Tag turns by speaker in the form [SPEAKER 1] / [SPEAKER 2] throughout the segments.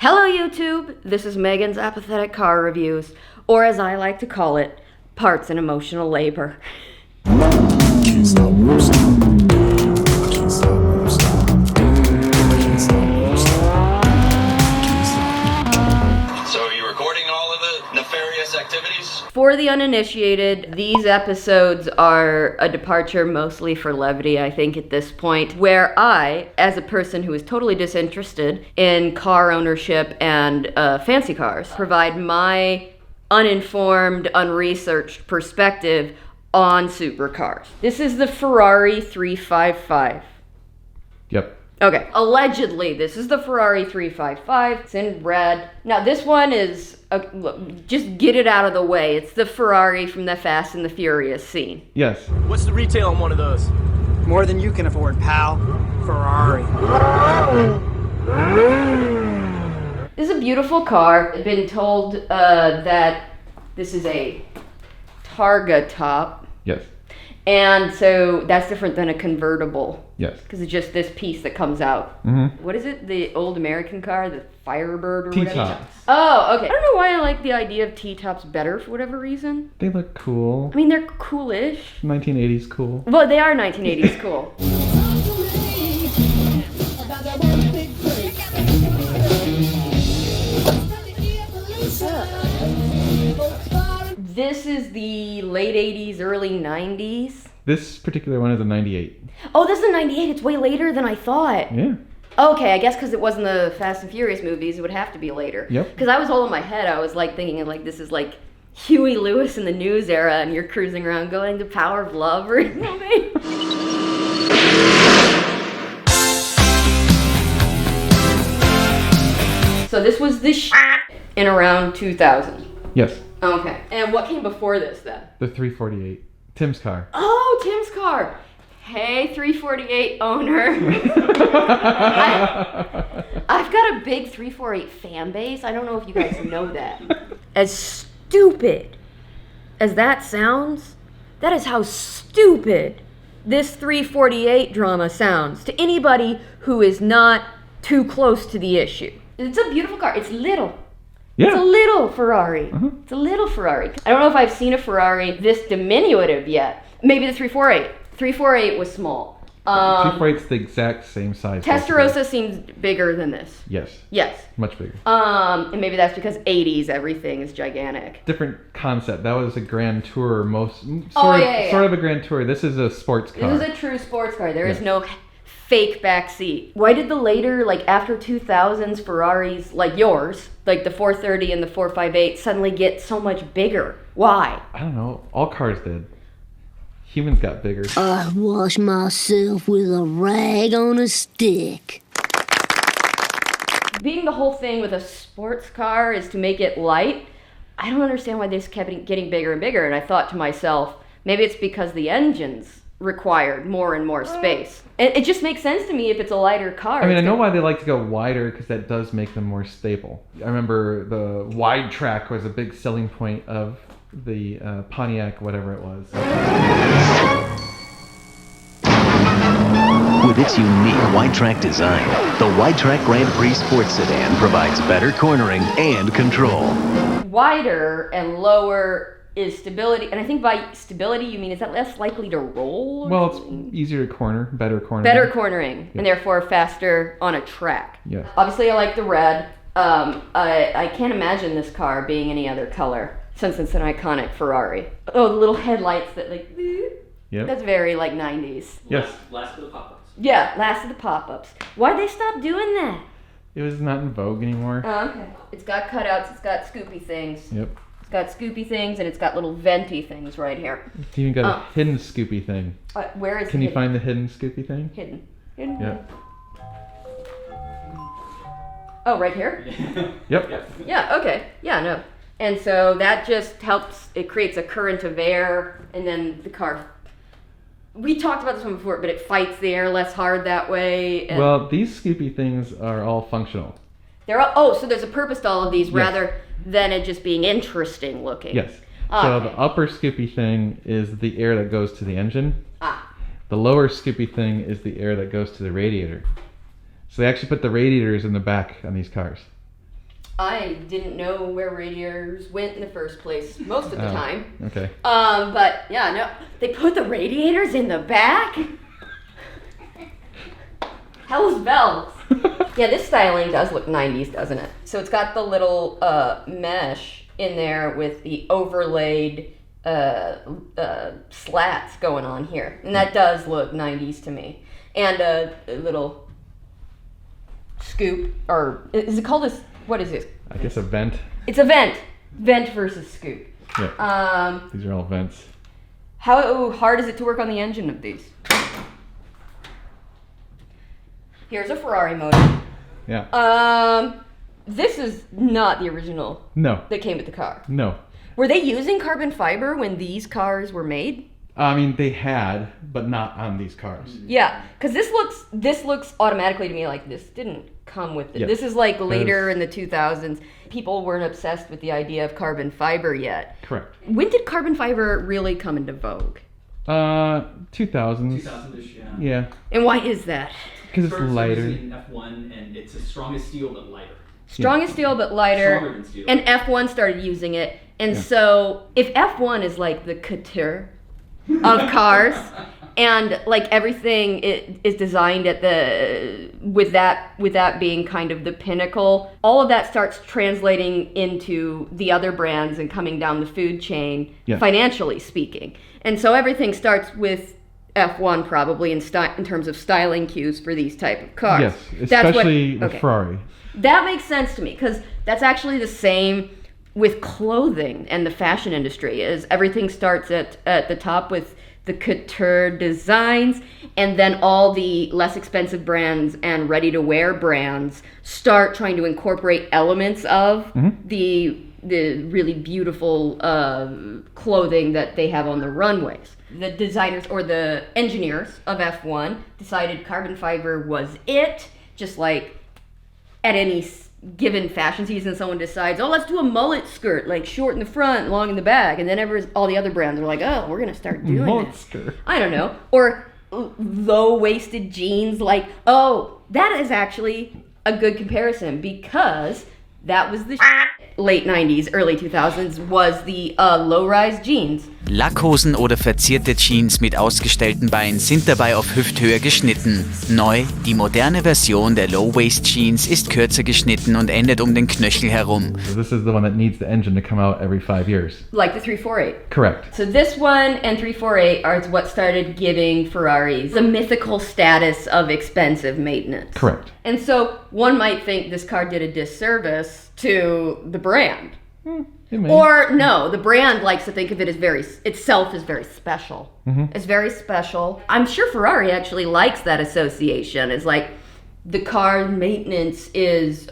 [SPEAKER 1] Hello YouTube, this is Megan's Apathetic Car Reviews, or as I like to call it, Parts and Emotional Labor.
[SPEAKER 2] Can't stop, won't stop. Can't stop, won't stop. Can't stop, won't stop. Can't stop.
[SPEAKER 3] So are you recording all of the nefarious activities?
[SPEAKER 1] For the uninitiated, these episodes are a departure mostly for levity, I think, at this point, where I, as a person who is totally disinterested in car ownership and fancy cars, provide my uninformed, unresearched perspective on supercars. This is the Ferrari 355.
[SPEAKER 4] Yep.
[SPEAKER 1] Okay, allegedly, this is the Ferrari 355. It's in red. Now, this one is, look, just get it out of the way. It's the Ferrari from the Fast and the Furious scene.
[SPEAKER 4] Yes.
[SPEAKER 5] What's the retail on one of those?
[SPEAKER 6] More than you can afford, pal. Ferrari.
[SPEAKER 1] This is a beautiful car. I've been told that this is a Targa top.
[SPEAKER 4] Yes.
[SPEAKER 1] And so that's different than a convertible.
[SPEAKER 4] Yes.
[SPEAKER 1] Because it's just this piece that comes out.
[SPEAKER 4] Mm-hmm.
[SPEAKER 1] What is it? The old American car? The Firebird or whatever?
[SPEAKER 4] T-tops.
[SPEAKER 1] Oh, okay. I don't know why I like the idea of T-tops better for whatever reason.
[SPEAKER 4] They look cool.
[SPEAKER 1] I mean, they're coolish.
[SPEAKER 4] 1980s cool.
[SPEAKER 1] Well, they are 1980s cool. This is the late 80s, early 90s.
[SPEAKER 4] This particular one is a 98.
[SPEAKER 1] Oh, this is a 98. It's way later than I thought.
[SPEAKER 4] Yeah.
[SPEAKER 1] Okay, I guess because it wasn't the Fast and Furious movies, it would have to be later.
[SPEAKER 4] Yep.
[SPEAKER 1] Because I was all in my head, I was like thinking like this is like Huey Lewis in the News era, and you're cruising around going to Power of Love or something. So this was the in around 2000.
[SPEAKER 4] Yes.
[SPEAKER 1] Okay. And what came before this then?
[SPEAKER 4] The 348. Tim's car.
[SPEAKER 1] Oh, Tim's car. Hey, 348 owner. I've got a big 348 fan base. I don't know if you guys know that. As stupid as that sounds, that is how stupid this 348 drama sounds to anybody who is not too close to the issue. It's a beautiful car. It's little.
[SPEAKER 4] Yeah.
[SPEAKER 1] It's a little Ferrari.
[SPEAKER 4] Uh-huh.
[SPEAKER 1] It's a little Ferrari. I don't know if I've seen a Ferrari this diminutive yet. Maybe the 348. 348 was small.
[SPEAKER 4] 348's the exact same size.
[SPEAKER 1] Testarossa seems bigger than this.
[SPEAKER 4] Yes.
[SPEAKER 1] Yes.
[SPEAKER 4] Much bigger.
[SPEAKER 1] And maybe that's because 80s everything is gigantic.
[SPEAKER 4] Different concept. That was a Grand Tour. Sort of a Grand Tour. This is a sports car.
[SPEAKER 1] This is a true sports car. There is no fake back seat. Why did the later, like after 2000s Ferraris, like yours, like the 430 and the 458, suddenly get so much bigger? Why?
[SPEAKER 4] I don't know. All cars did. Humans got bigger.
[SPEAKER 7] I wash myself with a rag on a stick.
[SPEAKER 1] Being the whole thing with a sports car is to make it light. I don't understand why this kept getting bigger and bigger, and I thought to myself, maybe it's because the engines required more and more space. It just makes sense to me if it's a lighter car.
[SPEAKER 4] I mean, I know why they like to go wider, because that does make them more stable. I remember the wide track was a big selling point of the Pontiac, whatever it was.
[SPEAKER 8] With its unique wide-track design, the wide-track Grand Prix Sports Sedan provides better cornering and control.
[SPEAKER 1] Wider and lower is stability, and I think by stability you mean is that less likely to roll?
[SPEAKER 4] Well, it's easier to corner, better cornering.
[SPEAKER 1] Better cornering, and therefore faster on a track.
[SPEAKER 4] Yeah.
[SPEAKER 1] Obviously, I like the red. I can't imagine this car being any other color since it's an iconic Ferrari. Oh, the little headlights that like.
[SPEAKER 4] Yep.
[SPEAKER 1] That's very like 90s.
[SPEAKER 4] Yes.
[SPEAKER 5] Last of the pop-ups.
[SPEAKER 1] Yeah, last of the pop-ups. Why'd they stop doing that?
[SPEAKER 4] It was not in vogue anymore.
[SPEAKER 1] Oh, okay. It's got cutouts. It's got scoopy things.
[SPEAKER 4] Yep.
[SPEAKER 1] It's got scoopy things, and it's got little venty things right here.
[SPEAKER 4] It's even got a hidden scoopy thing.
[SPEAKER 1] Where is
[SPEAKER 4] Can
[SPEAKER 1] it?
[SPEAKER 4] you find the hidden scoopy thing?
[SPEAKER 1] Hidden. Hidden.
[SPEAKER 4] Yeah.
[SPEAKER 1] Oh, right here?
[SPEAKER 4] Yep.
[SPEAKER 1] Yeah, okay. Yeah, no. And so that just helps, it creates a current of air, and then the car, we talked about this one before, but it fights the air less hard that way. And
[SPEAKER 4] Well, these scoopy things are all functional.
[SPEAKER 1] they're all, so there's a purpose to all of these rather than it just being interesting looking.
[SPEAKER 4] Yes.
[SPEAKER 1] Okay.
[SPEAKER 4] So the upper scoopy thing is the air that goes to the engine.
[SPEAKER 1] Ah.
[SPEAKER 4] The lower scoopy thing is the air that goes to the radiator. So they actually put the radiators in the back on these cars.
[SPEAKER 1] I didn't know where radiators went in the first place most of the time.
[SPEAKER 4] Okay.
[SPEAKER 1] But yeah, no, they put the radiators in the back? Hell's bells. Yeah, this styling does look 90s, doesn't it? So it's got the little mesh in there with the overlaid slats going on here. And that does look 90s to me. And a little scoop, or is it called what is this?
[SPEAKER 4] I guess a vent.
[SPEAKER 1] It's a vent. Vent versus scoop.
[SPEAKER 4] Yeah. These are all vents.
[SPEAKER 1] How hard is it to work on the engine of these? Here's a Ferrari motor.
[SPEAKER 4] Yeah.
[SPEAKER 1] This is not the original
[SPEAKER 4] No.
[SPEAKER 1] that came with the car.
[SPEAKER 4] No.
[SPEAKER 1] Were they using carbon fiber when these cars were made?
[SPEAKER 4] I mean, they had, but not on these cars.
[SPEAKER 1] Yeah, because this looks automatically to me like this didn't come with it.
[SPEAKER 4] Yeah.
[SPEAKER 1] This is like later in the 2000s. People weren't obsessed with the idea of carbon fiber yet.
[SPEAKER 4] Correct.
[SPEAKER 1] When did carbon fiber really come into vogue?
[SPEAKER 4] 2000s.
[SPEAKER 5] 2000-ish, yeah.
[SPEAKER 4] Yeah.
[SPEAKER 1] And why is that?
[SPEAKER 4] Because it's
[SPEAKER 5] Started
[SPEAKER 4] lighter.
[SPEAKER 5] using F1, and it's as strong as steel but lighter.
[SPEAKER 1] Strong as steel but lighter.
[SPEAKER 5] Stronger than steel.
[SPEAKER 1] And F1 started using it. And so if F1 is like the couture of cars, and like everything is designed at with that being kind of the pinnacle, all of that starts translating into the other brands and coming down the food chain, financially speaking. And so everything starts with F1 probably in terms of styling cues for these type of cars.
[SPEAKER 4] Yes, especially the Ferrari.
[SPEAKER 1] That makes sense to me, because that's actually the same with clothing and the fashion industry. Is everything starts at the top with the couture designs, and then all the less expensive brands and ready-to-wear brands start trying to incorporate elements of the really beautiful clothing that they have on the runways. The designers or the engineers of F1 decided carbon fiber was it, just like at any given fashion season, someone decides, oh, let's do a mullet skirt, like short in the front, long in the back, and then all the other brands are like, oh, we're gonna start doing
[SPEAKER 4] mullet
[SPEAKER 1] this.
[SPEAKER 4] Skirt.
[SPEAKER 1] I don't know. Or low-waisted jeans, like, oh, that is actually a good comparison, because that was the late 90s, early 2000s, was the low-rise jeans.
[SPEAKER 9] Lackhosen oder verzierte Jeans mit ausgestellten Beinen sind dabei auf Hüfthöhe geschnitten. Neu, die moderne Version der Low-Waist-Jeans ist kürzer geschnitten und endet den Knöchel herum.
[SPEAKER 4] So this is the one that needs the engine to come out every 5 years.
[SPEAKER 1] Like the 348.
[SPEAKER 4] Correct.
[SPEAKER 1] So this one and 348 are what started giving Ferraris the mythical status of expensive maintenance.
[SPEAKER 4] Correct.
[SPEAKER 1] And so one might think this car did a disservice to the brand. Or no, the brand likes to think of it as itself as very special. It's very special. I'm sure Ferrari actually likes that association. It's like the car maintenance is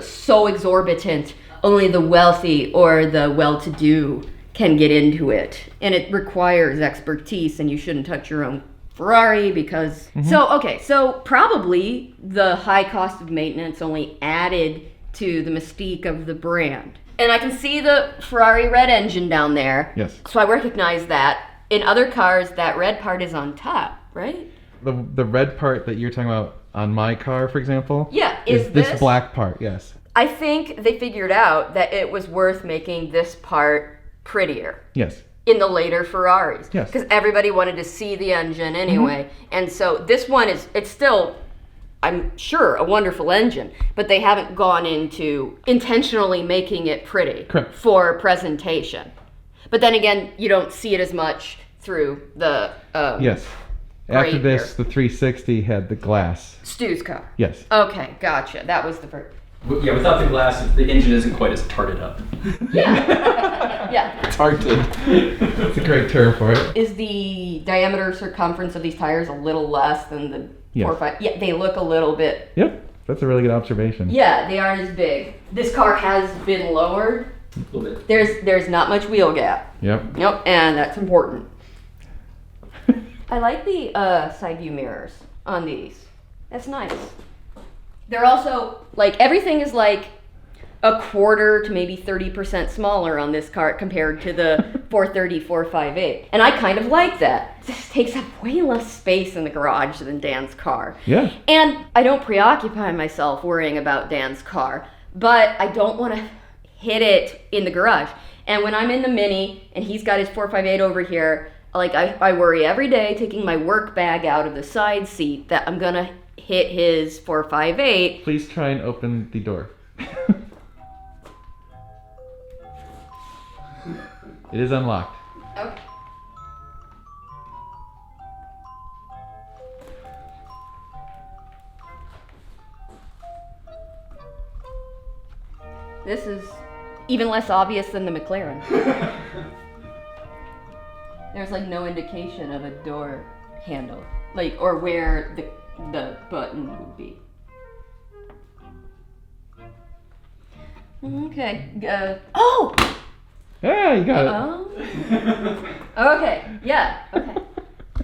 [SPEAKER 1] so exorbitant, only the wealthy or the well-to-do can get into it. And it requires expertise, and you shouldn't touch your own Ferrari because... So probably the high cost of maintenance only added to the mystique of the brand. And I can see the Ferrari red engine down there.
[SPEAKER 4] Yes.
[SPEAKER 1] So I recognize that. In other cars, that red part is on top, right?
[SPEAKER 4] The red part that you're talking about on my car, for example?
[SPEAKER 1] Yeah,
[SPEAKER 4] is this black part, yes.
[SPEAKER 1] I think they figured out that it was worth making this part prettier.
[SPEAKER 4] Yes.
[SPEAKER 1] In the later Ferraris.
[SPEAKER 4] Yes.
[SPEAKER 1] Because everybody wanted to see the engine anyway. And so this one it's still, I'm sure, a wonderful engine, but they haven't gone into intentionally making it pretty.
[SPEAKER 4] Correct.
[SPEAKER 1] For presentation. But then again, you don't see it as much through the
[SPEAKER 4] yes. After
[SPEAKER 1] grate
[SPEAKER 4] this,
[SPEAKER 1] here.
[SPEAKER 4] the 360 had the glass.
[SPEAKER 1] Stu's car.
[SPEAKER 4] Yes.
[SPEAKER 1] Okay, gotcha. That was the first.
[SPEAKER 5] Yeah, without the glass, the engine isn't quite as tarted up.
[SPEAKER 1] Yeah.
[SPEAKER 4] Tarted. That's a great term for it.
[SPEAKER 1] Is the diameter circumference of these tires a little less than the 4 or 5? Yeah, they look a little bit.
[SPEAKER 4] Yep. That's a really good observation.
[SPEAKER 1] Yeah, they aren't as big. This car has been lowered.
[SPEAKER 5] A little bit.
[SPEAKER 1] There's not much wheel gap.
[SPEAKER 4] Yep.
[SPEAKER 1] Yep, and that's important. I like the side view mirrors on these. That's nice. They're also, like, everything is like a quarter to maybe 30% smaller on this car compared to the 430, 458. And I kind of like that. This takes up way less space in the garage than Dan's car.
[SPEAKER 4] Yeah.
[SPEAKER 1] And I don't preoccupy myself worrying about Dan's car. but I don't want to hit it in the garage. And when I'm in the Mini and he's got his 458 over here, like I worry every day taking my work bag out of the side seat that I'm gonna hit his 458.
[SPEAKER 4] Please try and open the door. It is unlocked.
[SPEAKER 1] Okay. This is even less obvious than the McLaren. There's like no indication of a door handle, like, or where the button would be. Okay. Oh!
[SPEAKER 4] Ah, you got it.
[SPEAKER 1] Oh. Okay. Yeah. Okay.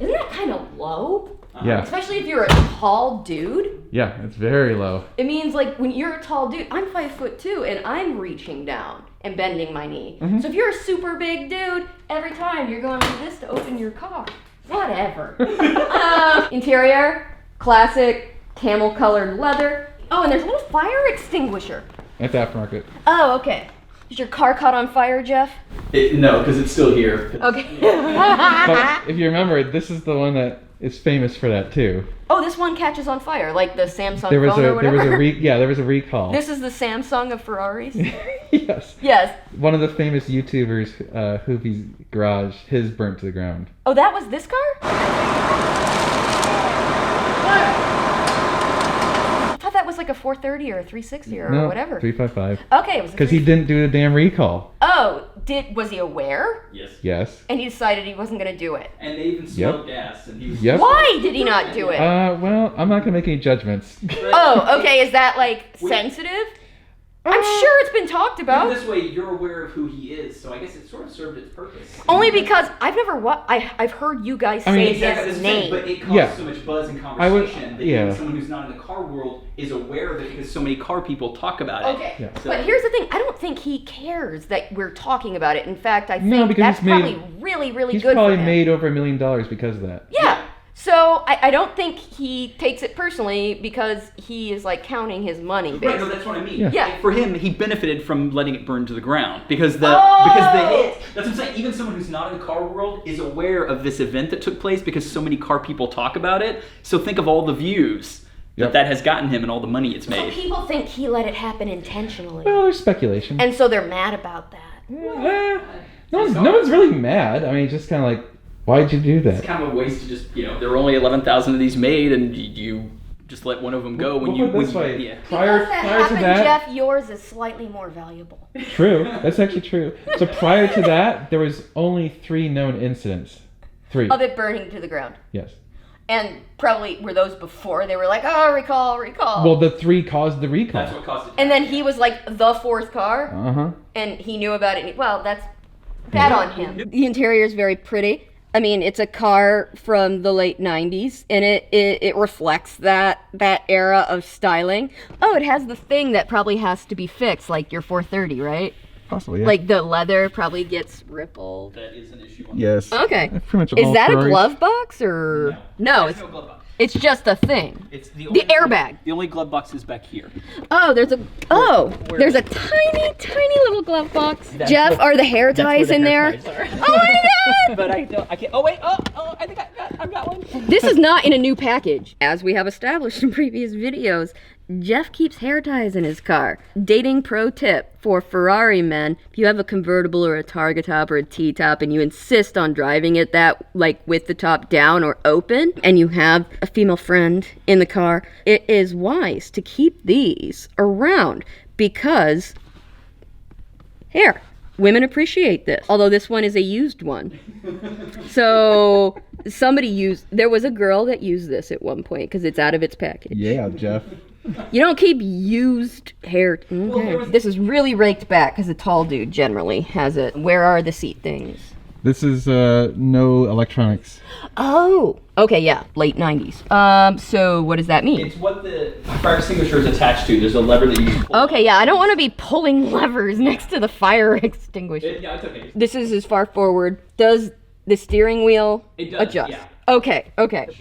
[SPEAKER 1] Isn't that kind of low?
[SPEAKER 4] Yeah.
[SPEAKER 1] Especially if you're a tall dude.
[SPEAKER 4] Yeah, it's very low.
[SPEAKER 1] It means like when you're a tall dude, I'm 5'2" and I'm reaching down and bending my knee.
[SPEAKER 4] Mm-hmm.
[SPEAKER 1] So if you're a super big dude, every time you're going like this to open your car. Whatever. Interior, classic camel colored leather. Oh, and there's a little fire extinguisher.
[SPEAKER 4] It's aftermarket.
[SPEAKER 1] Oh, okay. Is your car caught on fire, Jeff?
[SPEAKER 5] No, because it's still here.
[SPEAKER 1] Okay.
[SPEAKER 4] But if you remember, this is the one that is famous for that too.
[SPEAKER 1] Oh, this one catches on fire, like the Samsung
[SPEAKER 4] There was
[SPEAKER 1] phone or
[SPEAKER 4] a
[SPEAKER 1] whatever.
[SPEAKER 4] there was a recall.
[SPEAKER 1] This is the Samsung of Ferraris?
[SPEAKER 4] Yes.
[SPEAKER 1] Yes.
[SPEAKER 4] One of the famous YouTubers, Hoopy's Garage, his burnt to the ground.
[SPEAKER 1] Oh, that was this car? I thought that was like a 430 or a 360 or
[SPEAKER 4] No,
[SPEAKER 1] whatever.
[SPEAKER 4] 355.
[SPEAKER 1] Okay, it was a
[SPEAKER 4] Because he didn't do the damn recall.
[SPEAKER 1] Oh, was he aware?
[SPEAKER 5] Yes.
[SPEAKER 4] Yes.
[SPEAKER 1] And he decided he wasn't going to do it.
[SPEAKER 5] And they even smelled gas, and he was.
[SPEAKER 4] Yep.
[SPEAKER 1] Why did he not do it?
[SPEAKER 4] Well, I'm not gonna make any judgments.
[SPEAKER 1] Oh, okay, is that like sensitive? I'm sure it's been talked about.
[SPEAKER 5] This way, you're aware of who he is, so I guess it sort of served its purpose.
[SPEAKER 1] Only because I've never I've heard you guys say his name.
[SPEAKER 5] But it caused so much buzz and conversation that even someone who's not in the car world is aware of it because so many car people talk about it.
[SPEAKER 1] Okay,
[SPEAKER 4] Yeah.
[SPEAKER 1] but here's the thing. I don't think he cares that we're talking about it. In fact, I
[SPEAKER 4] No,
[SPEAKER 1] think
[SPEAKER 4] because
[SPEAKER 1] that's
[SPEAKER 4] he's made-
[SPEAKER 1] probably really, really
[SPEAKER 4] He's
[SPEAKER 1] good
[SPEAKER 4] probably
[SPEAKER 1] for him.
[SPEAKER 4] made over $1 million because of that.
[SPEAKER 1] Yeah. So I don't think he takes it personally because he is like counting his money.
[SPEAKER 5] Right,
[SPEAKER 1] Basically.
[SPEAKER 5] no, that's what I mean.
[SPEAKER 1] Yeah.
[SPEAKER 5] For him, he benefited from letting it burn to the ground because the hit. That's what I'm saying. Even someone who's not in the car world is aware of this event that took place because so many car people talk about it. So think of all the views that has gotten him and all the money it's
[SPEAKER 1] So
[SPEAKER 5] made.
[SPEAKER 1] people think he let it happen intentionally,
[SPEAKER 4] Well, there's speculation.
[SPEAKER 1] and so they're mad about that.
[SPEAKER 4] No one's really mad. I mean, it's just kind of like, why'd you do that?
[SPEAKER 5] It's kind of a waste to just, there were only 11,000 of these made, and you just let one of them go when you.
[SPEAKER 4] This way.
[SPEAKER 5] Yeah.
[SPEAKER 4] Prior
[SPEAKER 1] Because that
[SPEAKER 4] to
[SPEAKER 1] happened,
[SPEAKER 4] that,
[SPEAKER 1] Jeff, yours is slightly more valuable.
[SPEAKER 4] true. That's actually true. So prior to that, there was only 3 known incidents. 3.
[SPEAKER 1] Of it burning to the ground.
[SPEAKER 4] Yes.
[SPEAKER 1] And probably were those before they were like, oh, recall.
[SPEAKER 4] Well, the 3 caused the recall.
[SPEAKER 5] That's what caused it.
[SPEAKER 1] And then he was like the 4th car, and he knew about it. Well, that's bad on him. The interior is very pretty. I mean, it's a car from the late 90s, and it reflects that era of styling. Oh, it has the thing that probably has to be fixed, like your 430, right?
[SPEAKER 4] Possibly, yeah.
[SPEAKER 1] Like the leather probably gets rippled.
[SPEAKER 5] That is an issue.
[SPEAKER 4] Yes.
[SPEAKER 1] Okay.
[SPEAKER 4] Pretty much
[SPEAKER 1] Is
[SPEAKER 4] all
[SPEAKER 1] that a
[SPEAKER 4] Ferraris.
[SPEAKER 1] glove box or no?
[SPEAKER 5] There's no glove box.
[SPEAKER 1] It's just a thing.
[SPEAKER 5] It's
[SPEAKER 1] The airbag.
[SPEAKER 5] The only glove box is back here.
[SPEAKER 1] Oh, there's a tiny little glove box. Jeff, are the hair ties in there? Oh my god!
[SPEAKER 5] But I can't. Oh wait. Oh, I think I've got one.
[SPEAKER 1] This is not in a new package. As we have established in previous videos, Jeff keeps hair ties in his car. Dating pro tip for Ferrari men: if you have a convertible or a Targa top or a T-top and you insist on driving it that like with the top down or open, and you have a female friend in the car, it is wise to keep these around because hair. Women appreciate this, although this one is a used one. So there was a girl that used this at one point because it's out of its package.
[SPEAKER 4] Yeah, Jeff.
[SPEAKER 1] You don't keep used hair. Okay. This is really raked back because a tall dude generally has it. Where are the seat things?
[SPEAKER 4] This is no electronics.
[SPEAKER 1] Oh, okay, yeah, late 90s. So what does that mean?
[SPEAKER 5] It's what the fire extinguisher is attached to. There's a lever that you pull.
[SPEAKER 1] Okay, yeah, I don't want to be pulling levers next to the fire extinguisher.
[SPEAKER 5] Yeah, it's okay.
[SPEAKER 1] This is as far forward. Does the steering wheel
[SPEAKER 5] It does,
[SPEAKER 1] adjust?
[SPEAKER 5] yeah.
[SPEAKER 1] Okay.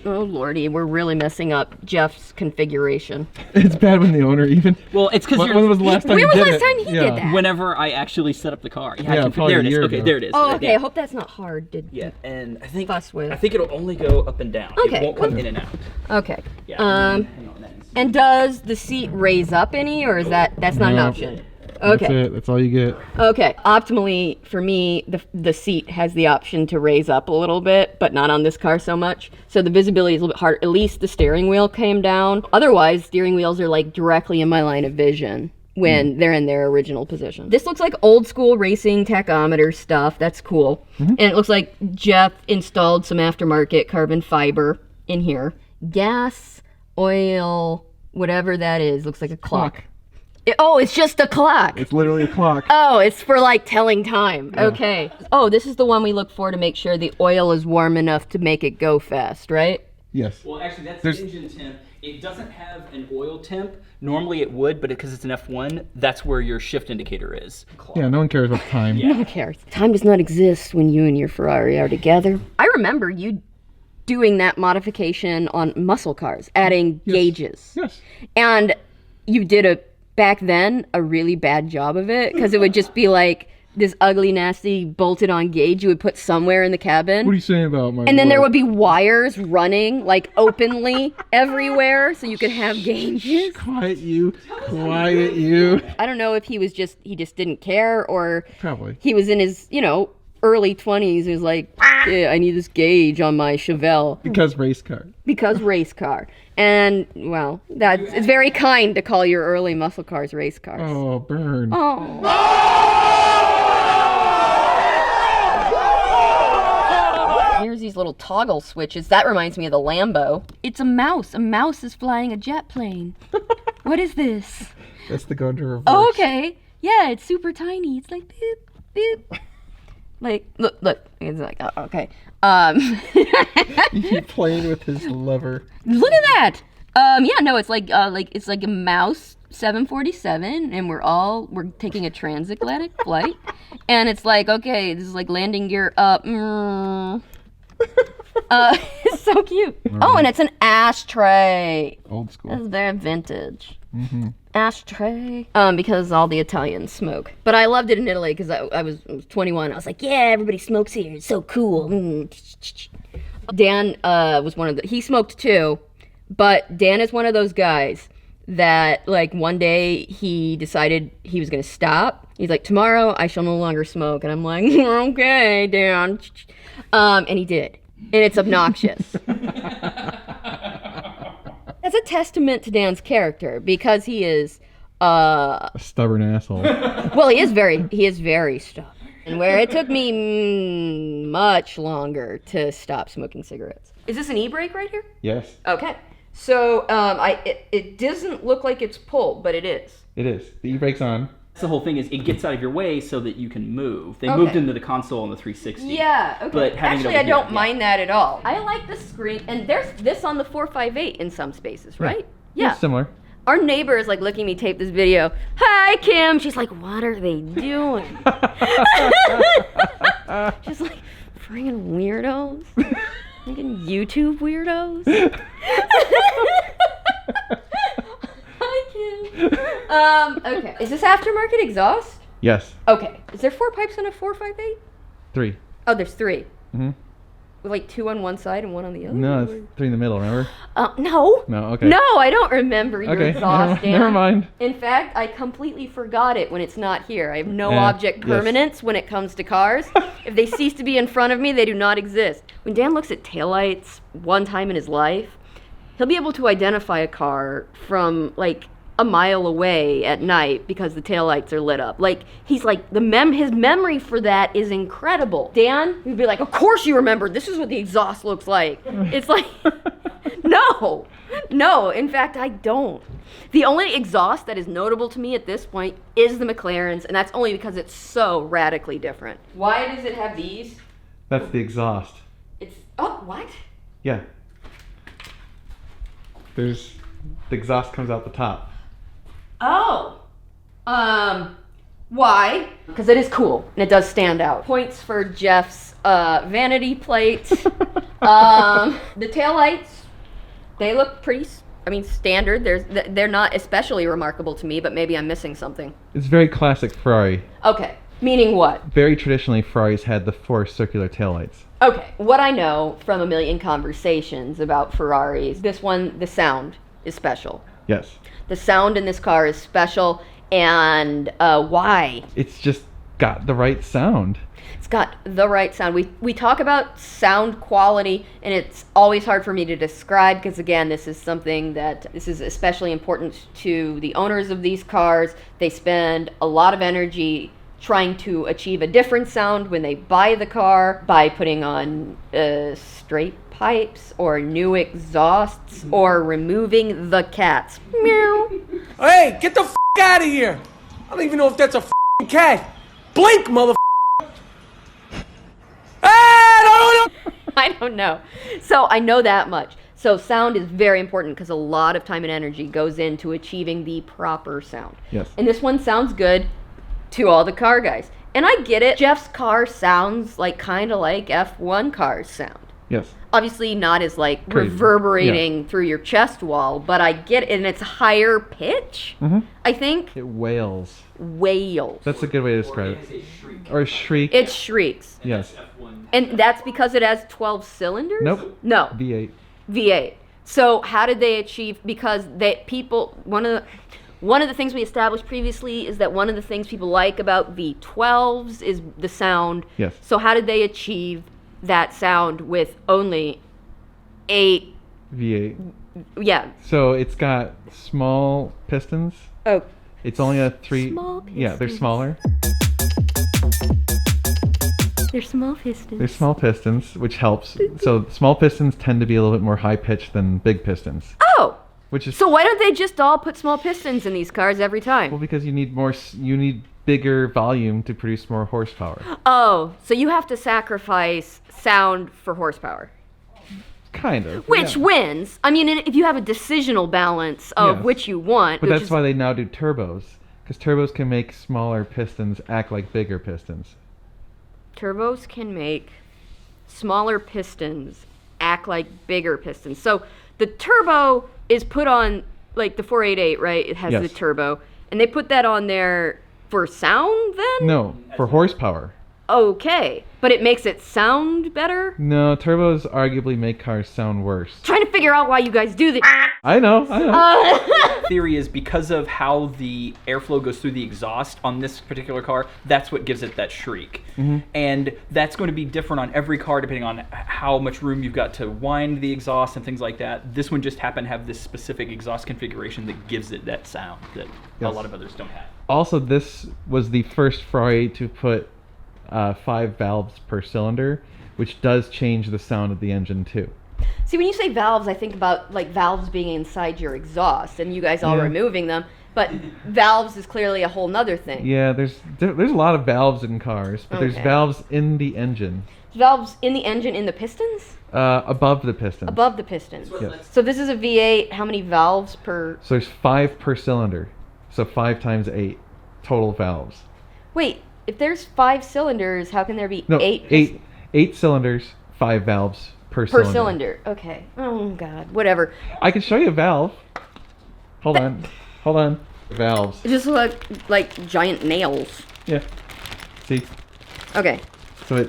[SPEAKER 1] Oh lordy, we're really messing up Jeff's configuration.
[SPEAKER 4] It's bad when the owner even.
[SPEAKER 5] Well, it's because
[SPEAKER 4] When was the last time
[SPEAKER 1] When
[SPEAKER 4] you
[SPEAKER 1] was
[SPEAKER 4] did
[SPEAKER 1] the
[SPEAKER 4] it?
[SPEAKER 1] last time he did that?
[SPEAKER 5] Whenever I actually set up the car.
[SPEAKER 4] Yeah, probably
[SPEAKER 5] there
[SPEAKER 4] a
[SPEAKER 5] it is.
[SPEAKER 4] year
[SPEAKER 5] Okay,
[SPEAKER 4] ago.
[SPEAKER 5] there it is.
[SPEAKER 1] Oh, okay.
[SPEAKER 5] Yeah.
[SPEAKER 1] I hope that's not hard.
[SPEAKER 5] Yeah, and I think
[SPEAKER 1] Fuss with.
[SPEAKER 5] I think it'll only go up and down.
[SPEAKER 1] Okay.
[SPEAKER 5] It won't come in and out.
[SPEAKER 1] Okay.
[SPEAKER 5] Yeah. Hang on, that is-
[SPEAKER 1] And does the seat raise up any, or is that's not an
[SPEAKER 4] No.
[SPEAKER 1] option? Okay.
[SPEAKER 4] That's it. That's all you get.
[SPEAKER 1] Okay. Optimally, for me, the seat has the option to raise up a little bit, but not on this car so much. So the visibility is a little bit hard. At least the steering wheel came down. Otherwise, steering wheels are like directly in my line of vision when they're in their original position. This looks like old school racing tachometer stuff. That's cool. And it looks like Jeff installed some aftermarket carbon fiber in here. Gas, oil, whatever that is. Looks like a clock. It's just a clock.
[SPEAKER 4] It's literally a clock.
[SPEAKER 1] Oh, it's for like telling time. Okay. Oh, this is the one we look for to make sure the oil is warm enough to make it go fast, right?
[SPEAKER 4] Yes.
[SPEAKER 5] Well, actually, that's
[SPEAKER 4] There's-
[SPEAKER 5] the engine temp. It doesn't have an oil temp. Normally it would, but because it's an F1, that's where your shift indicator is.
[SPEAKER 4] Yeah, no one cares about time.
[SPEAKER 1] No one cares. Time does not exist when you and your Ferrari are together. I remember you doing that modification on muscle cars, adding gauges.
[SPEAKER 4] Yes.
[SPEAKER 1] And you did back then a really bad job of it, because it would just be like this ugly, nasty, bolted on gauge you would put somewhere in the cabin.
[SPEAKER 4] What are you saying about my
[SPEAKER 1] And then there
[SPEAKER 4] work?
[SPEAKER 1] would be wires running like openly everywhere so you could have gauges.
[SPEAKER 4] Quiet you. Quiet you.
[SPEAKER 1] I don't know if he just didn't care, or
[SPEAKER 4] Probably.
[SPEAKER 1] he was in his, early 20s. He was like, yeah, I need this gauge on my Chevelle
[SPEAKER 4] Because race car.
[SPEAKER 1] because race car. And, well, it's very kind to call your early muscle cars race cars.
[SPEAKER 4] Oh, burn.
[SPEAKER 1] Here's these little toggle switches. That reminds me of the Lambo. It's a mouse. A mouse is flying a jet plane. What is this?
[SPEAKER 4] That's the go into reverse.
[SPEAKER 1] Oh, okay. Yeah, it's super tiny. It's like boop, boop. Like, look. It's like, oh, okay.
[SPEAKER 4] You keep playing with his lever.
[SPEAKER 1] Look at that. Yeah, no, it's like a mouse 747, and we're taking a transatlantic flight, and it's like, okay, this is like landing gear up. It's so cute. Oh, and it's an ashtray.
[SPEAKER 4] Old school.
[SPEAKER 1] That's very vintage. Ashtray. Because all the Italians smoke. But I loved it in Italy because I was 21. I was like, yeah, everybody smokes here. It's so cool. Dan was he smoked too, but Dan is one of those guys that like one day he decided he was going to stop. He's like, tomorrow I shall no longer smoke. And I'm like, okay, Dan. And he did. And it's obnoxious. That's a testament to Dan's character because he is
[SPEAKER 4] A stubborn asshole.
[SPEAKER 1] well, he is very stubborn. And where it took me much longer to stop smoking cigarettes. Is this an e-brake right here?
[SPEAKER 4] Yes,
[SPEAKER 1] Okay. So it doesn't look like it's pulled, but it is.
[SPEAKER 4] it is. The e-brake's on.
[SPEAKER 5] That's the whole thing is it gets out of your way so that you can move. They
[SPEAKER 1] Okay.
[SPEAKER 5] moved into the console on the 360.
[SPEAKER 1] Yeah, okay.
[SPEAKER 5] But having
[SPEAKER 1] Actually,
[SPEAKER 5] it
[SPEAKER 1] I
[SPEAKER 5] over
[SPEAKER 1] don't
[SPEAKER 5] here,
[SPEAKER 1] mind that at all. I like the screen, and there's this on the 458 in some spaces, right? Yeah.
[SPEAKER 4] It's similar.
[SPEAKER 1] Our neighbor is like looking at me tape this video. Hi, Kim. She's like, what are they doing? She's like, friggin' weirdos. Freaking YouTube weirdos. Hi, Kim. Okay. Is this aftermarket exhaust?
[SPEAKER 4] Yes.
[SPEAKER 1] Okay. Is there 4 pipes on a 458?
[SPEAKER 4] 3.
[SPEAKER 1] Oh, there's 3.
[SPEAKER 4] Mhm.
[SPEAKER 1] With like 2 on one side and 1 on the other?
[SPEAKER 4] No, it's 3 in the middle, remember?
[SPEAKER 1] No.
[SPEAKER 4] No, okay.
[SPEAKER 1] No, I don't remember your
[SPEAKER 4] Okay,
[SPEAKER 1] exhaust, Dan.
[SPEAKER 4] never mind.
[SPEAKER 1] In fact, I completely forgot it when it's not here. I have no
[SPEAKER 4] Yeah,
[SPEAKER 1] object
[SPEAKER 4] yes.
[SPEAKER 1] permanence when it comes to cars. If they cease to be in front of me, they do not exist. When Dan looks at taillights one time in his life, he'll be able to identify a car from like a mile away at night because the taillights are lit up. Like, he's like, his memory for that is incredible. Dan, he'd be like, of course you remember, this is what the exhaust looks like. It's like, no, in fact, I don't. The only exhaust that is notable to me at this point is the McLaren's, and that's only because it's so radically different. Why does it have these?
[SPEAKER 4] That's the exhaust.
[SPEAKER 1] What?
[SPEAKER 4] Yeah. The exhaust comes out the top.
[SPEAKER 1] Oh. Why? Because it is cool and it does stand out. Points for Jeff's vanity plate. The taillights, they look pretty, standard. They're not especially remarkable to me, but maybe I'm missing something.
[SPEAKER 4] It's very classic Ferrari.
[SPEAKER 1] Okay, meaning what?
[SPEAKER 4] Very traditionally, Ferraris had the 4 circular taillights.
[SPEAKER 1] Okay, what I know from a million conversations about Ferraris, this one, the sound is special.
[SPEAKER 4] Yes.
[SPEAKER 1] The sound in this car is special, and why?
[SPEAKER 4] It's just got the right sound.
[SPEAKER 1] It's got the right sound. We talk about sound quality, and it's always hard for me to describe because, again, this is especially important to the owners of these cars. They spend a lot of energy trying to achieve a different sound when they buy the car by putting on straight pipes or new exhausts or removing the cats. Meow.
[SPEAKER 6] Hey, get the out of here! I don't even know if that's a cat. Blink, mother.
[SPEAKER 1] I don't know. So I know that much. So sound is very important because a lot of time and energy goes into achieving the proper sound.
[SPEAKER 4] Yes.
[SPEAKER 1] And this one sounds good to all the car guys. And I get it. Jeff's car sounds kind of like F1 cars sound.
[SPEAKER 4] Yes.
[SPEAKER 1] Obviously not as
[SPEAKER 4] Crazy.
[SPEAKER 1] reverberating through your chest wall, but I get it. And it's higher pitch, I think.
[SPEAKER 4] It wails.
[SPEAKER 1] Wails.
[SPEAKER 4] That's a good way to describe it. Or a shriek.
[SPEAKER 1] It shrieks.
[SPEAKER 4] Yes.
[SPEAKER 1] And that's because it has 12 cylinders?
[SPEAKER 4] Nope.
[SPEAKER 1] No.
[SPEAKER 4] V8.
[SPEAKER 1] V8. So how did they achieve? Because one of the things we established previously is that one of the things people like about V12s is the sound.
[SPEAKER 4] Yes.
[SPEAKER 1] So how did they achieve that sound with only 8?
[SPEAKER 4] V8.
[SPEAKER 1] Yeah.
[SPEAKER 4] So it's got small pistons.
[SPEAKER 1] Oh.
[SPEAKER 4] It's only a 3.
[SPEAKER 1] Small
[SPEAKER 4] Yeah, they're
[SPEAKER 1] pistons.
[SPEAKER 4] smaller.
[SPEAKER 1] They're small pistons.
[SPEAKER 4] They're small pistons, which helps. So small pistons tend to be a little bit more high pitched than big pistons.
[SPEAKER 1] Oh.
[SPEAKER 4] Which is
[SPEAKER 1] So why don't they just all put small pistons in these cars every time?
[SPEAKER 4] well because you need bigger volume to produce more horsepower.
[SPEAKER 1] Oh, so you have to sacrifice sound for horsepower.
[SPEAKER 4] Kind of.
[SPEAKER 1] Which
[SPEAKER 4] yeah.
[SPEAKER 1] wins. I mean, if you have a decisional balance of
[SPEAKER 4] Yes.
[SPEAKER 1] which you want.
[SPEAKER 4] But
[SPEAKER 1] which
[SPEAKER 4] that's
[SPEAKER 1] is,
[SPEAKER 4] why they now do turbos, because turbos can make smaller pistons act like bigger pistons.
[SPEAKER 1] turbos can make smaller pistons act like bigger pistons. So the turbo is put on, like the 488, right? It has
[SPEAKER 4] Yes.
[SPEAKER 1] the turbo. And they put that on there for sound then?
[SPEAKER 4] No, for horsepower.
[SPEAKER 1] Okay. But it makes it sound better?
[SPEAKER 4] No, turbos arguably make cars sound worse.
[SPEAKER 1] Trying to figure out why you guys do this.
[SPEAKER 4] I know.
[SPEAKER 5] Theory is because of how the airflow goes through the exhaust on this particular car, that's what gives it that shriek. And that's going to be different on every car depending on how much room you've got to wind the exhaust and things like that. This one just happened to have this specific exhaust configuration that gives it that sound that a lot of others don't have.
[SPEAKER 4] Also, this was the first Ferrari to put 5 valves per cylinder, which does change the sound of the engine too.
[SPEAKER 1] See, when you say valves, I think about like valves being inside your exhaust and you guys all
[SPEAKER 4] Yeah.
[SPEAKER 1] removing them. But valves is clearly a whole nother thing.
[SPEAKER 4] Yeah, there's a lot of valves in cars, but there's
[SPEAKER 1] Okay.
[SPEAKER 4] valves in the engine,
[SPEAKER 1] Valves in the engine in the pistons?
[SPEAKER 4] above the pistons.
[SPEAKER 1] Above the pistons.
[SPEAKER 4] Yes.
[SPEAKER 1] So this is a V8. How many valves per...
[SPEAKER 4] So there's 5 per cylinder, so 5 times 8 total valves.
[SPEAKER 1] Wait, if there's 5 cylinders, how can there be
[SPEAKER 4] No,
[SPEAKER 1] 8
[SPEAKER 4] 8 cylinders, 5 valves per
[SPEAKER 1] per
[SPEAKER 4] cylinder.
[SPEAKER 1] cylinder? Okay. Oh, God. Whatever.
[SPEAKER 4] I can show you a valve. Hold on. Valves.
[SPEAKER 1] It just look like giant nails.
[SPEAKER 4] Yeah. See?
[SPEAKER 1] Okay.
[SPEAKER 4] So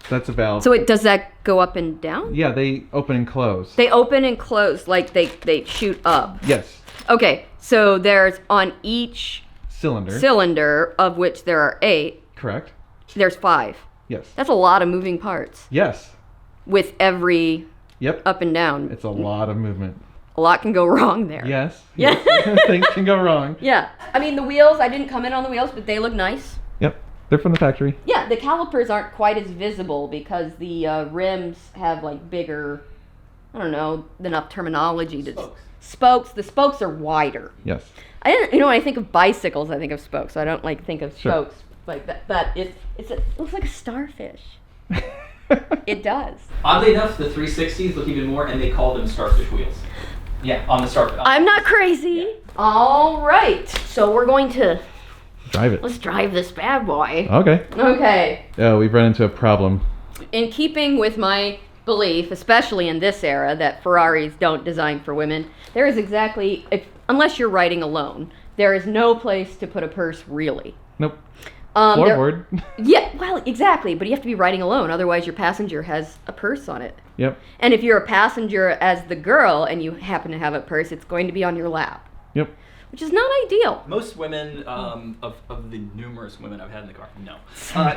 [SPEAKER 4] that's a valve.
[SPEAKER 1] So does that go up and down?
[SPEAKER 4] Yeah, they open and close.
[SPEAKER 1] They open and close like they shoot up.
[SPEAKER 4] Yes.
[SPEAKER 1] Okay. So there's on each
[SPEAKER 4] Cylinder.
[SPEAKER 1] cylinder, of which there are 8,
[SPEAKER 4] Correct.
[SPEAKER 1] there's 5.
[SPEAKER 4] Yes.
[SPEAKER 1] That's a lot of moving parts
[SPEAKER 4] Yes.
[SPEAKER 1] with every
[SPEAKER 4] Yep.
[SPEAKER 1] up and down.
[SPEAKER 4] It's a lot of movement.
[SPEAKER 1] A lot can go wrong there.
[SPEAKER 4] Yes.
[SPEAKER 1] Yeah.
[SPEAKER 4] Things can go wrong.
[SPEAKER 1] Yeah. I mean, the wheels, I didn't comment on the wheels, but they look nice.
[SPEAKER 4] Yep. They're from the factory.
[SPEAKER 1] Yeah, the calipers aren't quite as visible because the rims have like bigger, I don't know enough terminology to spokes. The spokes are wider.
[SPEAKER 4] Yes.
[SPEAKER 1] I didn't, when I think of bicycles, I think of spokes. I don't think of
[SPEAKER 4] Sure.
[SPEAKER 1] spokes like that. But it looks like a starfish. It does.
[SPEAKER 5] Oddly enough, the 360s look even more, and they call them starfish wheels. Yeah, on the starfish.
[SPEAKER 1] I'm not crazy. All right, so we're going to
[SPEAKER 4] Drive it.
[SPEAKER 1] let's drive this bad boy.
[SPEAKER 4] Okay.
[SPEAKER 1] Okay.
[SPEAKER 4] Oh, we've run into a problem.
[SPEAKER 1] In keeping with my belief, especially in this era, that Ferraris don't design for women. There is exactly, unless you're riding alone, there is no place to put a purse really.
[SPEAKER 4] Nope.
[SPEAKER 1] There-
[SPEAKER 4] Floorboard.
[SPEAKER 1] Yeah, well, exactly, but you have to be riding alone, otherwise your passenger has a purse on it.
[SPEAKER 4] Yep.
[SPEAKER 1] And if you're a passenger as the girl and you happen to have a purse, it's going to be on your lap,
[SPEAKER 4] Yep.
[SPEAKER 1] which is not ideal.
[SPEAKER 5] Most women, of the numerous women I've had in the car, no.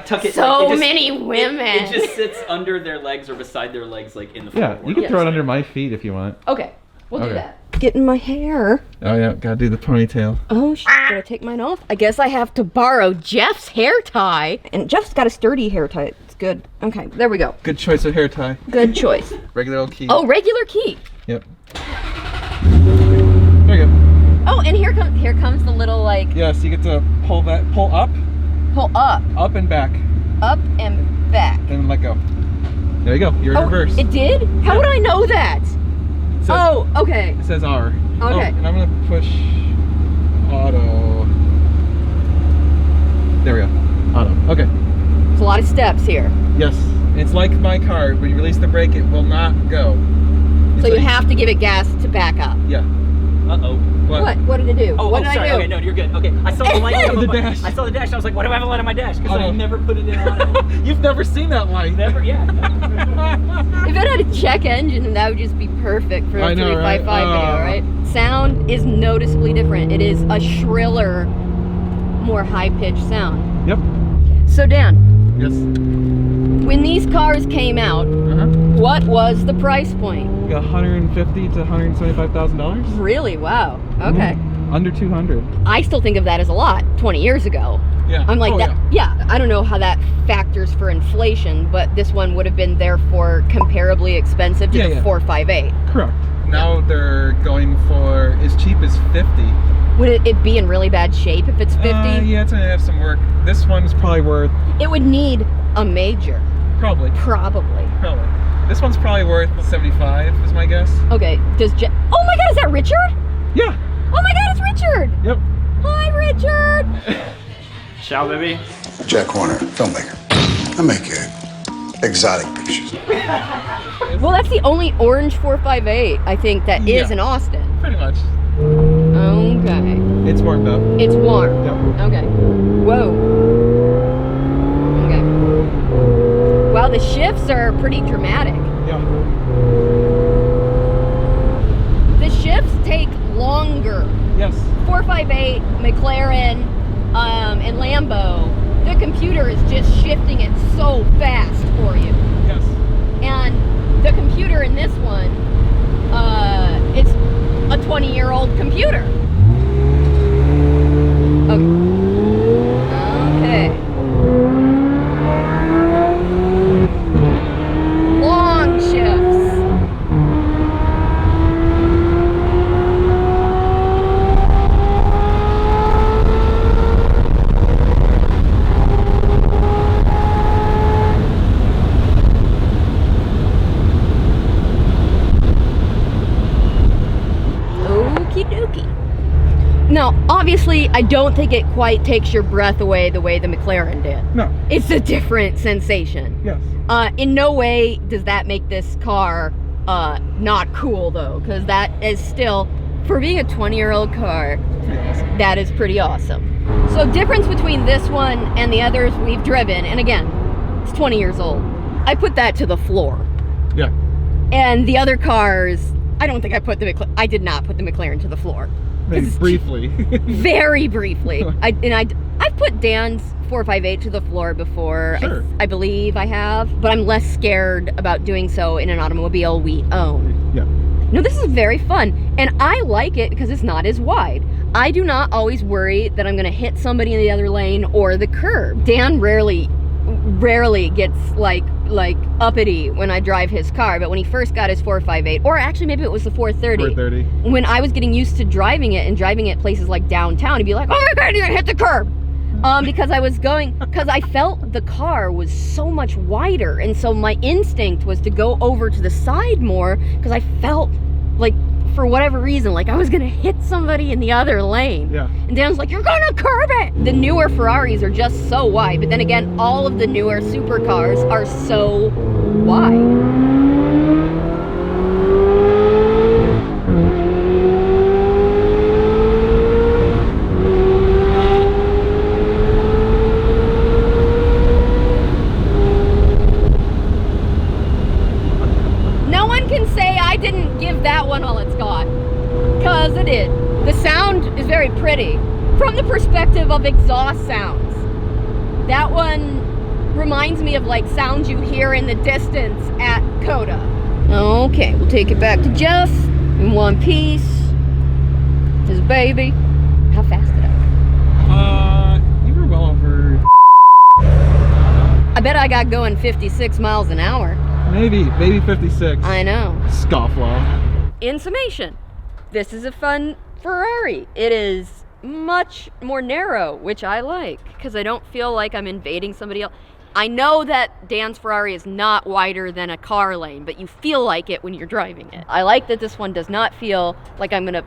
[SPEAKER 5] Tuck it.
[SPEAKER 1] So
[SPEAKER 5] it just-
[SPEAKER 1] many women.
[SPEAKER 5] It just sits under their legs or beside their legs, like in the
[SPEAKER 4] Yeah,
[SPEAKER 5] floorboard.
[SPEAKER 4] you can
[SPEAKER 1] Yes.
[SPEAKER 4] throw it under my feet if you want.
[SPEAKER 1] Okay, we'll do
[SPEAKER 4] Okay.
[SPEAKER 1] that. Getting my hair.
[SPEAKER 4] Oh yeah, gotta do the ponytail.
[SPEAKER 1] Oh, did I take mine off? I guess I have to borrow Jeff's hair tie. And Jeff's got a sturdy hair tie. It's good. Okay, there we go.
[SPEAKER 4] Good choice of hair tie.
[SPEAKER 1] Good choice.
[SPEAKER 4] Regular old key.
[SPEAKER 1] Oh, regular key.
[SPEAKER 4] Yep. There you go.
[SPEAKER 1] Oh, and here comes the little like
[SPEAKER 4] Yeah, so you get to pull up,
[SPEAKER 1] pull up,
[SPEAKER 4] and back,
[SPEAKER 1] up and back.
[SPEAKER 4] and let go. There you go. You're in
[SPEAKER 1] Oh,
[SPEAKER 4] reverse.
[SPEAKER 1] it did? How would I know that?
[SPEAKER 4] It says,
[SPEAKER 1] Oh, okay.
[SPEAKER 4] It says R.
[SPEAKER 1] Okay.
[SPEAKER 4] Oh, and I'm gonna push auto. There we go. Auto. Okay.
[SPEAKER 1] There's a lot of steps here.
[SPEAKER 4] Yes. It's like my car. When you release the brake, it will not go.
[SPEAKER 1] So you have to give it gas to back up.
[SPEAKER 4] Yeah.
[SPEAKER 5] Uh-oh.
[SPEAKER 1] What? What did it do?
[SPEAKER 5] Oh,
[SPEAKER 1] what did
[SPEAKER 5] sorry.
[SPEAKER 1] I do?
[SPEAKER 5] Okay, no, you're good. Okay, I saw the light come
[SPEAKER 4] The
[SPEAKER 5] up.
[SPEAKER 4] dash.
[SPEAKER 5] I saw the dash. I was like, what do I have a light on my dash? Because I
[SPEAKER 4] Oh.
[SPEAKER 5] never put it in on.
[SPEAKER 4] You've never seen that light.
[SPEAKER 5] Never, yeah.
[SPEAKER 1] If it had a check engine, then that would just be perfect for a
[SPEAKER 4] I know,
[SPEAKER 1] 355
[SPEAKER 4] right?
[SPEAKER 1] video, right? Sound is noticeably different. It is a shriller, more high-pitched sound.
[SPEAKER 4] Yep.
[SPEAKER 1] So Dan,
[SPEAKER 4] Yes.
[SPEAKER 1] when these cars came out, what was the price point?
[SPEAKER 4] Got $150,000 to $175,000.
[SPEAKER 1] Really? Wow. Okay.
[SPEAKER 4] Under 200.
[SPEAKER 1] I still think of that as a lot 20 years ago.
[SPEAKER 4] Yeah.
[SPEAKER 1] I'm like
[SPEAKER 4] Oh,
[SPEAKER 1] that. Yeah. I don't know how that factors for inflation, but this one would have been therefore comparably expensive to
[SPEAKER 4] Yeah,
[SPEAKER 1] the
[SPEAKER 4] yeah.
[SPEAKER 1] 458.
[SPEAKER 4] Correct. Now they're going for as cheap as 50.
[SPEAKER 1] Would it be in really bad shape if it's 50?
[SPEAKER 4] Yeah, it's gonna have some work. This one's probably worth
[SPEAKER 1] It would need a major.
[SPEAKER 4] probably. This one's probably worth 75 is my guess.
[SPEAKER 1] Okay. Does Oh my God! Is that Richard?
[SPEAKER 4] Yeah.
[SPEAKER 1] Oh my God! It's Richard.
[SPEAKER 4] Yep.
[SPEAKER 1] Hi, Richard.
[SPEAKER 5] Ciao, baby.
[SPEAKER 10] Jack Horner, filmmaker. I make exotic pictures.
[SPEAKER 1] Well, that's the only orange 458 I think that is
[SPEAKER 4] Yeah.
[SPEAKER 1] in Austin.
[SPEAKER 4] Pretty much.
[SPEAKER 1] Okay.
[SPEAKER 4] It's warmed up.
[SPEAKER 1] It's warm.
[SPEAKER 4] Yep.
[SPEAKER 1] Okay. Whoa. Okay. Wow, the shifts are pretty dramatic.
[SPEAKER 4] Yeah.
[SPEAKER 1] The shifts take longer.
[SPEAKER 4] Yes.
[SPEAKER 1] 458, McLaren, and Lambo, the computer is just shifting it so fast for you.
[SPEAKER 4] Yes.
[SPEAKER 1] And the computer in this one, it's a 20-year-old computer. Okay. Long shifts. Okie dokie. Now, obviously, I don't think it quite takes your breath away the way the McLaren did.
[SPEAKER 4] No.
[SPEAKER 1] It's a different sensation.
[SPEAKER 4] Yes.
[SPEAKER 1] In no way does that make this car not cool, though, because that is still, for being a 20-year-old car, that is pretty awesome. So, difference between this one and the others we've driven, and again, it's 20 years old. I put that to the floor.
[SPEAKER 4] Yeah.
[SPEAKER 1] And the other cars, I don't think I did not put the McLaren to the floor.
[SPEAKER 4] Maybe briefly.
[SPEAKER 1] Very briefly. I've put Dan's 458 to the floor before.
[SPEAKER 4] Sure.
[SPEAKER 1] I believe I have, but I'm less scared about doing so in an automobile we own.
[SPEAKER 4] Yeah.
[SPEAKER 1] No, this is very fun, and I like it because it's not as wide. I do not always worry that I'm going to hit somebody in the other lane or the curb. Dan rarely gets like uppity when I drive his car, but when he first got his 458, or actually maybe it was the 430. When I was getting used to driving it and driving it places like downtown, he'd be like, "Oh my God, you're gonna hit the curb!" Because I felt the car was so much wider, and so my instinct was to go over to the side more because I felt like, for whatever reason, like I was gonna hit somebody in the other lane.
[SPEAKER 4] Yeah.
[SPEAKER 1] And Dan's like, "You're gonna curb it!" The newer Ferraris are just so wide, but then again, all of the newer supercars are so wide. the perspective of exhaust sounds, that one reminds me of like sounds you hear in the distance at COTA. Okay, we'll take it back to Jeff in one piece. His baby. How fast did I go?
[SPEAKER 4] You were well over.
[SPEAKER 1] I bet I got going 56 miles an hour.
[SPEAKER 4] Maybe 56.
[SPEAKER 1] I know.
[SPEAKER 4] Scofflaw.
[SPEAKER 1] In summation, this is a fun Ferrari. It is much more narrow, which I like, because I don't feel like I'm invading somebody else. I know that Dan's Ferrari is not wider than a car lane, but you feel like it when you're driving it. I like that this one does not feel like I'm gonna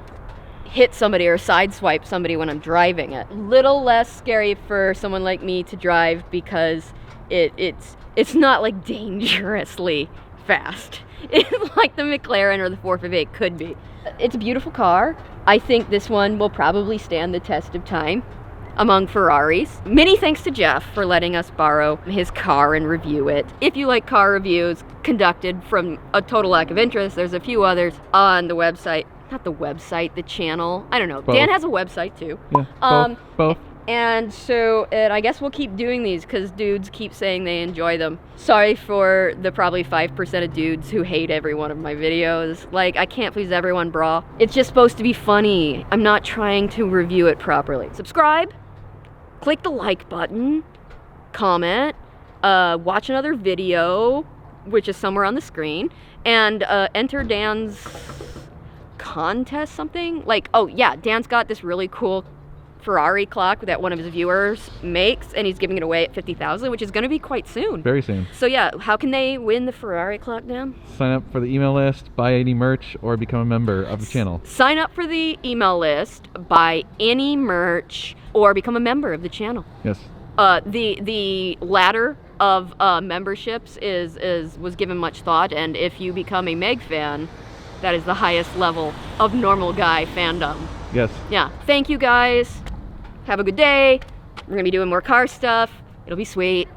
[SPEAKER 1] hit somebody or sideswipe somebody when I'm driving it. Little less scary for someone like me to drive because it's not like dangerously fast. It's like the McLaren or the 458 could be. It's a beautiful car. I think this one will probably stand the test of time among Ferraris. Many thanks to Jeff for letting us borrow his car and review it. If you like car reviews conducted from a total lack of interest, there's a few others on the website. Not the website, the channel. I don't know.
[SPEAKER 4] Both.
[SPEAKER 1] Dan has a website too.
[SPEAKER 4] Yeah, both.
[SPEAKER 1] And so I guess we'll keep doing these because dudes keep saying they enjoy them. Sorry for the probably 5% of dudes who hate every one of my videos. Like, I can't please everyone, brah. It's just supposed to be funny. I'm not trying to review it properly. Subscribe, click the like button, comment, watch another video, which is somewhere on the screen, and enter Dan's contest something. Like, oh yeah, Dan's got this really cool Ferrari clock that one of his viewers makes, and he's giving it away at 50,000, which is going to be quite soon.
[SPEAKER 4] Very soon.
[SPEAKER 1] So yeah, how can they win the Ferrari clock, Dan?
[SPEAKER 4] Sign up for the email list, buy any merch, or become a member of the channel.
[SPEAKER 1] Sign up for the email list, buy any merch, or become a member of the channel.
[SPEAKER 4] Yes.
[SPEAKER 1] The ladder of memberships was given much thought, and if you become a Meg fan, that is the highest level of normal guy fandom.
[SPEAKER 4] Yes.
[SPEAKER 1] Yeah. Thank you guys. Have a good day. We're gonna be doing more car stuff. It'll be sweet.